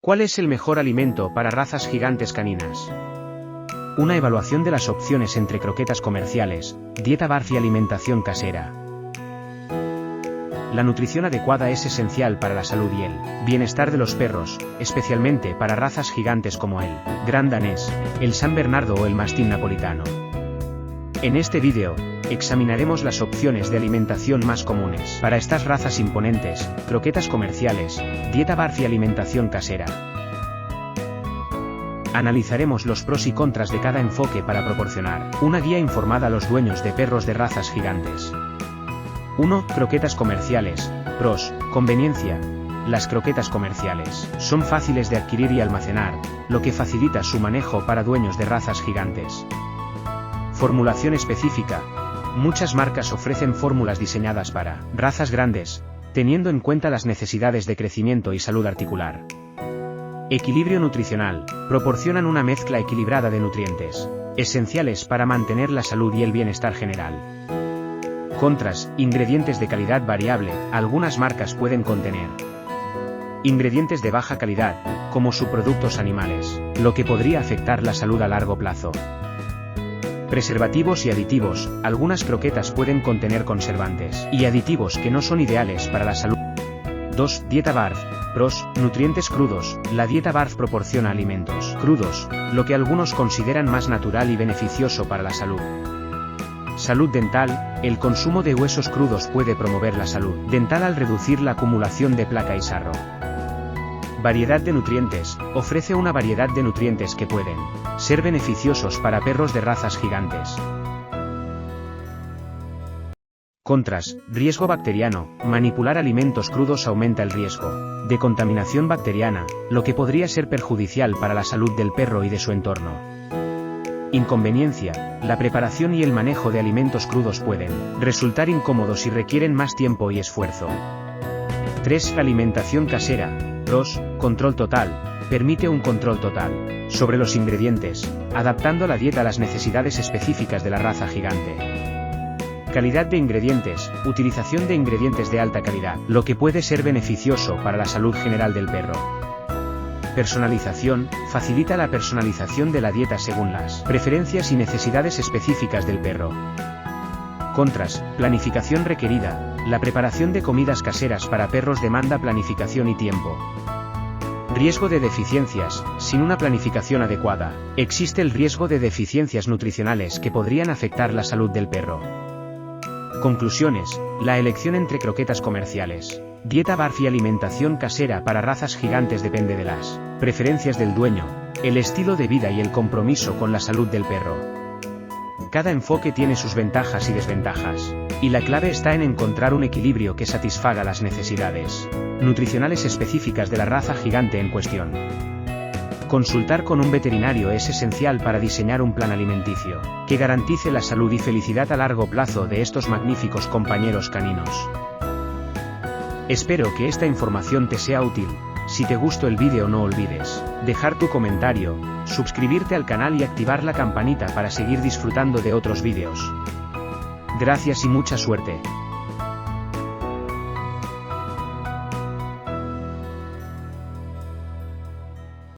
¿Cuál es el mejor alimento para razas gigantes caninas? Una evaluación de las opciones entre croquetas comerciales, dieta barf y alimentación casera. La nutrición adecuada es esencial para la salud y el bienestar de los perros, especialmente para razas gigantes como el Gran Danés, el San Bernardo o el Mastín napolitano. En este vídeo, examinaremos las opciones de alimentación más comunes para estas razas imponentes, croquetas comerciales, dieta barf y alimentación casera. Analizaremos los pros y contras de cada enfoque para proporcionar una guía informada a los dueños de perros de razas gigantes. 1. Croquetas comerciales. Pros. Conveniencia. Las croquetas comerciales son fáciles de adquirir y almacenar, lo que facilita su manejo para dueños de razas gigantes. Formulación específica. Muchas marcas ofrecen fórmulas diseñadas para razas grandes, teniendo en cuenta las necesidades de crecimiento y salud articular. Equilibrio nutricional. Proporcionan una mezcla equilibrada de nutrientes, esenciales para mantener la salud y el bienestar general. Contras. Ingredientes de calidad variable. Algunas marcas pueden contener ingredientes de baja calidad, como subproductos animales, lo que podría afectar la salud a largo plazo. Preservativos y aditivos. Algunas croquetas pueden contener conservantes y aditivos que no son ideales para la salud. 2. Dieta barf. Pros. Nutrientes crudos. La dieta barf proporciona alimentos crudos, lo que algunos consideran más natural y beneficioso para la salud. Salud dental. El consumo de huesos crudos puede promover la salud dental al reducir la acumulación de placa y sarro. Variedad de nutrientes. Ofrece una variedad de nutrientes que pueden ser beneficiosos para perros de razas gigantes. Contras. Riesgo bacteriano. Manipular alimentos crudos aumenta el riesgo de contaminación bacteriana, lo que podría ser perjudicial para la salud del perro y de su entorno. Inconveniencia. La preparación y el manejo de alimentos crudos pueden resultar incómodos y requieren más tiempo y esfuerzo. 3. Alimentación casera. Pros. Control total. Permite un control total sobre los ingredientes, adaptando la dieta a las necesidades específicas de la raza gigante. Calidad de ingredientes. Utilización de ingredientes de alta calidad, lo que puede ser beneficioso para la salud general del perro. Personalización. Facilita la personalización de la dieta según las preferencias y necesidades específicas del perro. Contras. Planificación requerida. La preparación de comidas caseras para perros demanda planificación y tiempo. Riesgo de deficiencias. Sin una planificación adecuada, existe el riesgo de deficiencias nutricionales que podrían afectar la salud del perro. Conclusiones. La elección entre croquetas comerciales, dieta barf y alimentación casera para razas gigantes depende de las preferencias del dueño, el estilo de vida y el compromiso con la salud del perro. Cada enfoque tiene sus ventajas y desventajas, y la clave está en encontrar un equilibrio que satisfaga las necesidades nutricionales específicas de la raza gigante en cuestión. Consultar con un veterinario es esencial para diseñar un plan alimenticio que garantice la salud y felicidad a largo plazo de estos magníficos compañeros caninos. Espero que esta información te sea útil. Si te gustó el vídeo no olvides dejar tu comentario, suscribirte al canal y activar la campanita para seguir disfrutando de otros vídeos. Gracias y mucha suerte.